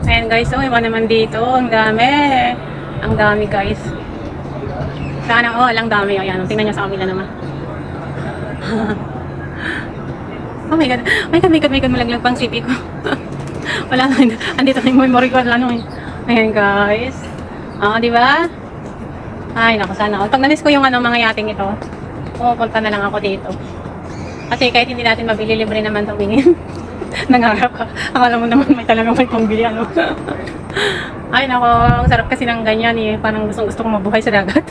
Ayan guys, oh, iba naman dito. Ang dami. Ang dami guys. Sana, oh, ang dami. Ayan, tingnan nyo sa kabila naman. Oh my god. My god, malaglag pang CP ko. Wala na. Andito na yung memory ko. Wala na. Ayan guys. Di ba? Ay, naku, sana. Pag nalis ko yung mga yating ito, pupunta na lang ako dito. Kasi kahit hindi natin mabili, libre naman tumingin. Nangarap ka. Akala mo naman may talagang may pambili, ano. Ay, naku, ang sarap kasi ng ganyan eh. Parang gusto ko mabuhay sa dagat.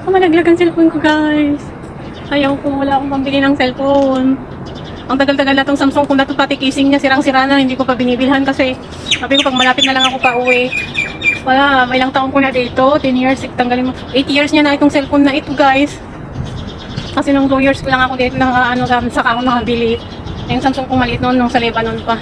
Malaglag ang cellphone ko, guys. Ayaw ko, wala akong pambili ng cellphone. Ang tagal-tagal na itong Samsung ko na ito, pati casing niya, sirang-sira na, hindi ko pa binibilhan kasi sabi ko pag malapit na lang ako pa uwi. Wala, may ilang taon ko na dito, 10 years, tanggalin mo. 8 years niya na itong cellphone na ito, guys. Kasi nung 2 years ko lang ako dito, saka ako nakabili. Yung Samsung ko maliit noon, nung sa Lebanon pa.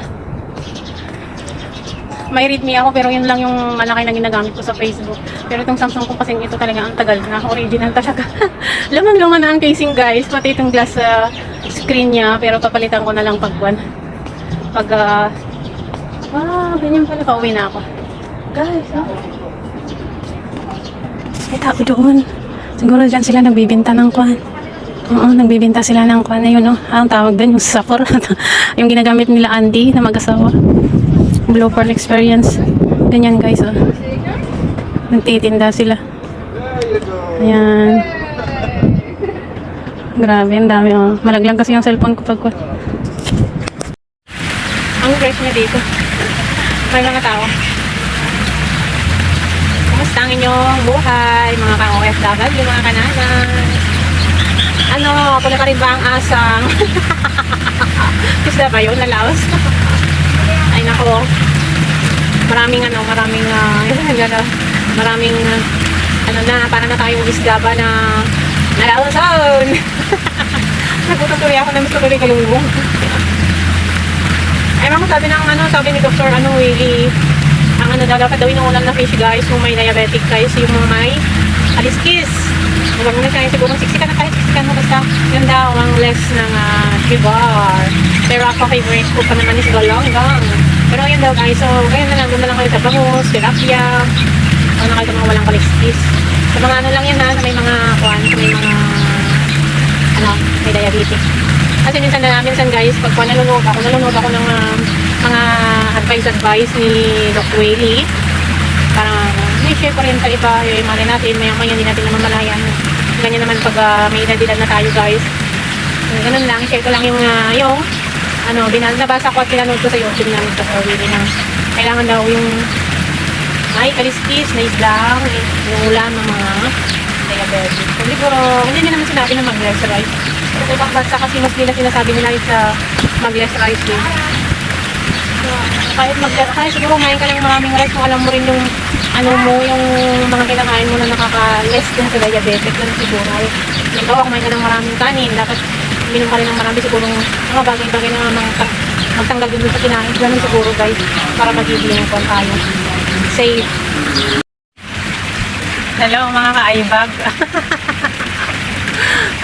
May Redmi ako, pero yun lang yung malaki na ginagamit ko sa Facebook. Pero itong Samsung ko kasi ito talaga ang tagal na, original talaga. Lamang-laman na ang casing, guys, pati itong glass screen niya, pero papalitan ko na lang pag ganyan pala, pauwi na ako. Guys, may tao doon. Siguro dyan sila nagbibenta ng kwan. Oo, nagbibenta sila ng kwan na yun, no? Ang tawag din, yung sapor. Yung ginagamit nila Andy na mag-asawa. Blue Pearl Experience. Ganyan, guys, oh. Nagtitinda sila. Ayan. Grabe, ang dami, oh. Malaglag kasi yung cellphone ko pag kwan. Ang fresh niya dito. May mga tao. Kumusta ang inyong buhay, mga ka-OFW, mga kananan? Ako na ka rin ba ang asang? Isda ba yun? Nalaos? Ay nako. Maraming para na tayong isda ba na nalaosan. Nagutom tuloy ako na gusto tuloy kalunggong. Ay mga sabi ni Dr. Willie, ang dapat daw inuulam na fish, guys, kung may diabetic, guys, yung mga may aliskis. Huwag mo na siya, siguro siksikan na kahit siksikan mo, basta yun daw ang less ng sugar. Pero ako favorite ko pa naman is galanggang. Pero yun daw, guys, so kaya na lang, doon na lang kayo sa bangus, tilapia, o na kayo sa mga walang kaliskis. Sa mga lang yan sa may mga may diabetic. Kasi minsan guys, pag nanonood ako ng mga advice ni Dr. Willie. Parang may share ko rin sa iba, yung mali natin, maya hindi natin naman malayan. Ganyan naman pag may edad na tayo, guys. Ganun lang, share ko lang yung nabasa ko at pinanood ko sa YouTube namin sa Dr. Willie na kailangan daw yung may kaliskis na islang, yung ulam ng mga diabetic. So, siguro, hindi naman sinabi na mag-less rice. Sa ibang bansa kasi mas nila sinasabi nila sa mag-less rice din. So, kahit mag-less rice, siguro ngayon ka lang maraming rice kung alam mo rin yung yung mga kinakain mo na nakaka-less din sa diabetic na siguro. Ikaw, kumain ka ng maraming kanin, dapat minom ka rin ng marami siguro mga bagay-bagay na magtanggal din sa kinain. Ganun siguro, guys, para magiging kung tayo safe. Hello mga ka-aibag.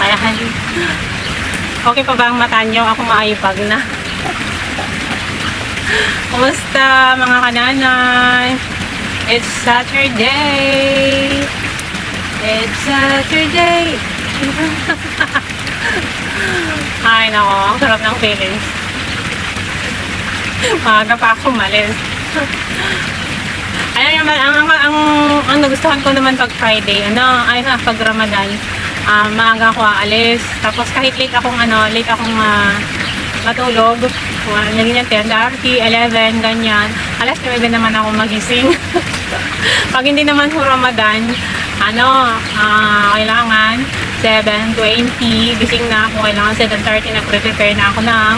Ayan. Okay pa ba ang mata nyo? Ako ma-aibag na. Kumusta mga kananay? It's Saturday. It's Saturday. Ay nako, ang sarap ng feelings. Maaga pa ako umalis. Ayan naman, ang nagustuhan ko naman pag Friday, pag Ramadan, maaga ako aalis. Tapos kahit late akong matulog, naging 10, 11, ganyan. Alas 9 naman ako magising. Pag hindi naman po Ramadan, kailangan 7:20, gising na ako, kailangan 7:30, nagre-prepare na ako ng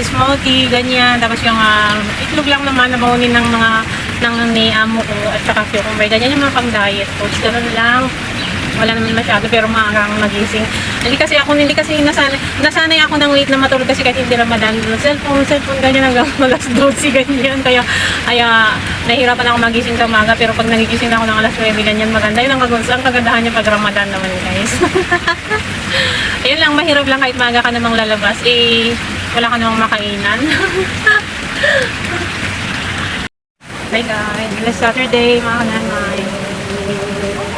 smoothie, ganyan. Tapos yung itlog lang naman na baunin ng ni amo ko at saka cucumber. Ganyan yung mga pang-diet foods. Ganun lang. Wala naman masyado pero maaga akong magising. Hindi kasi nasanay ako ng late na matulog kasi kahit hindi Ramadan. Cellphone, ganyan hanggang alas 12, ganyan. Kaya nahihirapan ako magising sa umaga pero pag nagigising ako ng alas 9, ganyan maganda. Yun ang kagandahan niya pag Ramadan naman, guys. Ayun lang, mahirap lang kahit maaga ka namang lalabas. wala ka namang makainan. Bye guys, last Saturday mga kananay.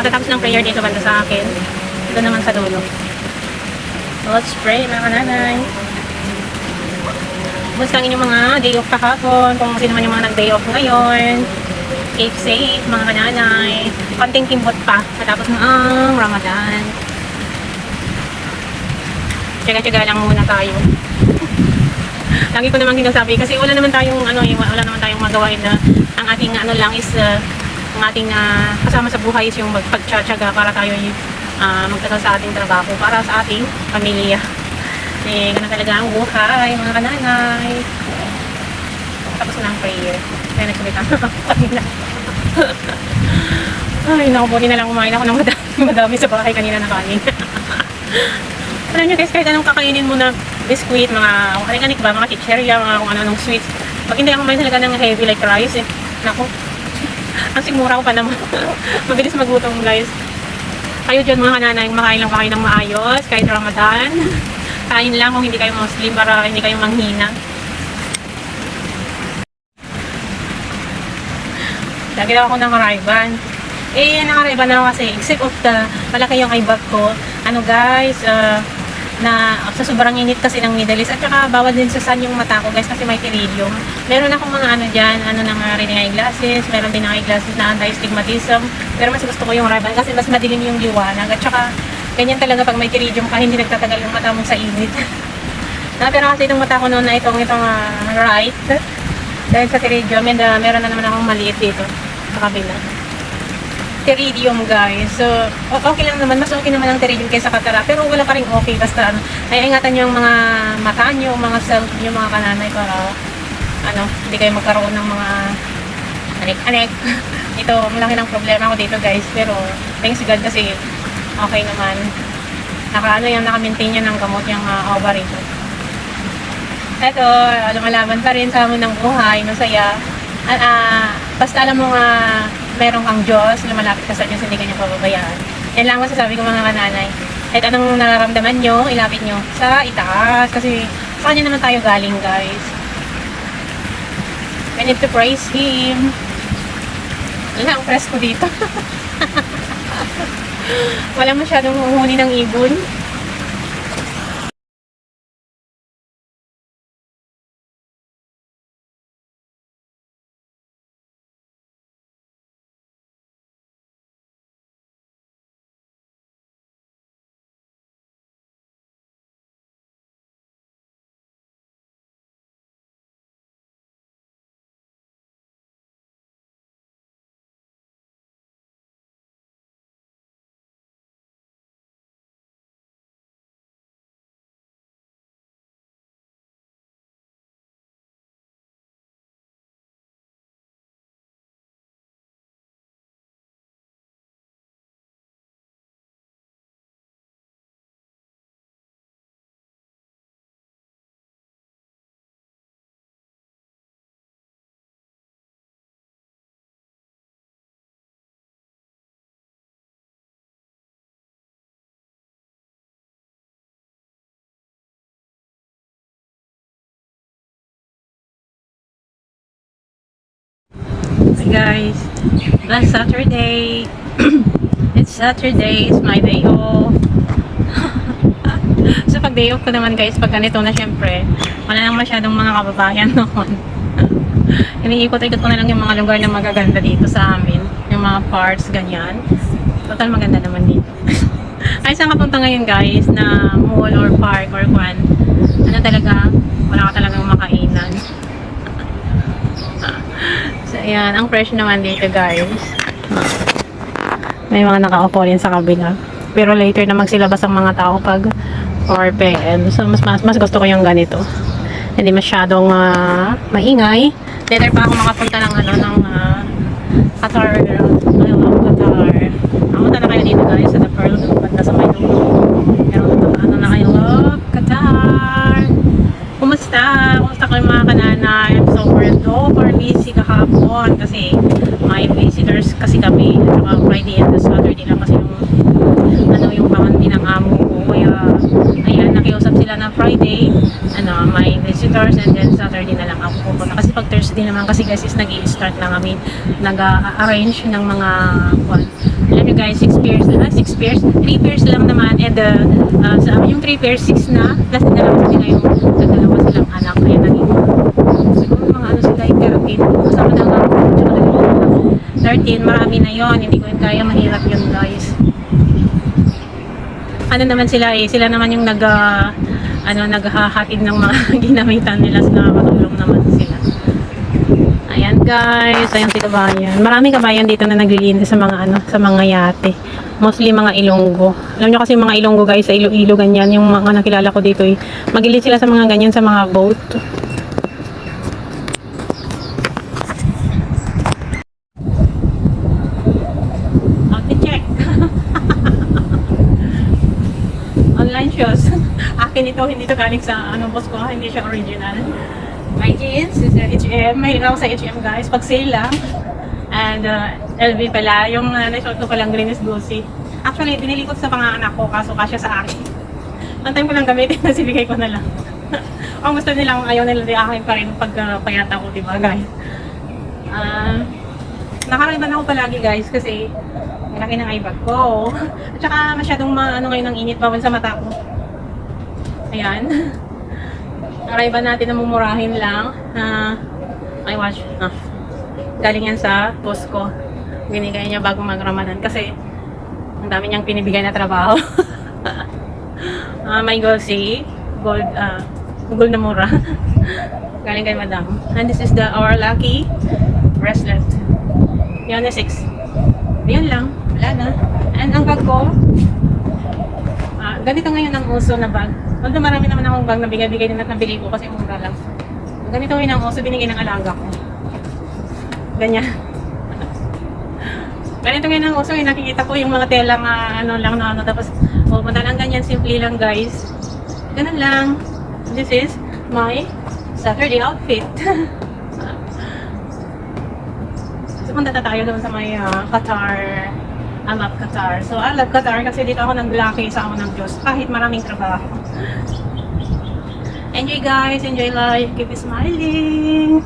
Matatapos ng prayer dito banda sa akin. Ito naman sa dulo. Let's pray mga kananay. Basta ang inyong mga day off kahapon, kung sino man yung mga nag-day off ngayon. Keep safe mga kananay. Konting kimbot pa matapos ng Ramadan. Tsaga-tsaga lang muna tayo. Lagi ko naman sinasabi kasi wala naman tayong magawain na ang ating lang is ang ating kasama sa buhay is yung magpagtsatsaga para tayo magtagal sa ating trabaho para sa ating pamilya. Ganun talaga ang buhay mga kananay. Tapos na ang prayer. Kaya nagsalita kanina. Ay, naku, buti na lang kumain ako ng madami sa bahay kanina na kanin. Alam nyo guys, kahit anong kakainin mo na biskuit, mga kanik-kanik ba, mga chicherya, mga kung ano-anong sweets. Pag hindi ako kumain talaga ng heavy like rice, naku, ang sigmura ko pa naman. Mabilis magutom guys. Kayo dyan mga kananay, makain lang pa kayo ng maayos, kahit Ramadan. Kain lang kung hindi kayo Muslim para hindi kayo manghina. Lagi lang ako ng Ray-Ban. Naka-Ray-Ban na ako kasi, except of the malaki yung eye bag ko. Ano guys, na sa sobrang init kasi ng Middle East at saka bawal din sa sun yung mata ko guys kasi may iridium. Meron akong mga dyan, ng reading eyeglasses, meron din ng eyeglasses na anti-stigmatism, pero mas gusto ko yung Ray-Ban kasi mas madilim yung liwanag at saka ganyan talaga pag may iridium ka, hindi nagtatagal yung mata mo sa init. Pero kasi itong mata ko noon na itong right dahil sa iridium, meron na naman akong maliit dito sa kabila. Teridium guys. So, okay lang naman. Mas okay naman ang teridium kaysa katara. Pero wala pa rin okay. Basta ay ingatan nyo yung mga mata nyo, mga self nyo, mga kananay para hindi kayo magkaroon ng mga anek-anek. Ito, malaki ng problema ko dito guys. Pero, thanks God kasi okay naman. Naka-maintain niya ng gamot yung ovary ko. Ito, lumalaban pa rin sa hamon ng buhay. Masaya. Basta alam mo nga meron kang Diyos, lumalapit ka sa Diyos, hindi ka niya pababayaan. Yan lang masasabi ko mga kananay. Kahit anong nararamdaman nyo, ilapit nyo sa itaas. Kasi sa kanya naman tayo galing guys. We need to praise Him. Wala, ang presko dito. Wala masyadong uhuni ng ibon. Guys, last Saturday. It's Saturday, it's my day off. So pag day off ko naman guys, pag ganito na syempre, wala nang masyadong mga kababayan noon. Iniikot-ikot ko na lang yung mga lugar na magaganda dito sa amin, yung mga parts, ganyan. Total maganda naman dito. Ay, saan ka punta ngayon guys, na mall or park or kwan? Talaga, wala ka talagang makainan. So, ayan. Ang fresh naman dito, guys. May mga nakaupo rin sa kabila. Pero later na magsilabas ang mga tao pag 4 p.m. So, mas gusto ko yung ganito. Hindi masyadong maingay. Later pa ako makapunta ng Qatar. Qatar. Namunta na kayo dito, guys, sa The Pearl. Banda sa may pero na kayo, Qatar. Kumusta? Kumusta kayo mga kananay? Super busy kahapon kasi may visitors kasi kami. At saka Friday and Saturday lang kasi yung pamangkin ng amo ko. Kaya, ayan, nakiusap sila na Friday, may visitors, and then Saturday na lang ako pupunta. Kasi pag Thursday naman, kasi guys, is nag-i-start na kami, nag-arrange ng mga, alam nyo guys, 6 pairs, 3 pairs lang naman, and yung 3 pairs, 6 na, plus dalawa sila yung dalawa silang anak, kaya naging, siguro mga sila yung 13, kasama na nga, tsaka naging 13, marami na yon, hindi ko yun kaya, mahirap yun guys. Naman sila sila naman yung naghahatid ng mga ginamitan nila, nakakatulong naman sila. Ayan guys, ayan si kabayan. Marami kabayan dito na naglilinis sa mga sa mga yate. Mostly mga Ilonggo. Alam nyo kasi mga Ilonggo guys, sa Iloilo ganyan, yung mga nakilala ko dito magilid sila sa mga ganyan, sa mga boat. Online shoes. Akin ito, hindi ito galing sa boss ko, hindi siya original. My jeans is H&M. May ako sa H&M guys, pag sale lang. And LV pala, yung nasuot ko palang green is Lucy. Actually, binili ko sa mga anak ko, kaso kasya sa akin. One time ko lang gamitin, nasibigay ko na lang. Ang gusto nilang, ayaw nila di akin pa rin pag payata ko, diba guys? Nakariban ako palagi guys, kasi malaki ng eye bag ko. At saka masyadong ngayon ang init, bawal sa mata ko. Ayan. Nakariban natin na mumurahin lang. I watch. Galing yan sa boss ko. Binigay niya bago mag-Ramadan kasi ang dami niyang pinibigay na trabaho. May gold na mura. Galing kay madam. And this is our lucky bracelet. Yan na 6. Ayan lang. Wala na. And ang bag ko, ganito ngayon ang uso na bag. Although marami naman akong bag na bigay-bigay din at nabili ko kasi mura lang. Ganito ngayon ang uso, binigay ng alaga ko. Ganyan. Ganito ngayon ang uso, nakikita ko yung mga telang tapos madalang ganyan, simple lang guys. Ganun lang. This is my Saturday outfit. So punta tayo doon sa may Qatar. I love Qatar. So I love Qatar kasi dito ako nag-lucky sa ako ng Diyos kahit maraming trabaho. Enjoy guys, enjoy life, keep smiling.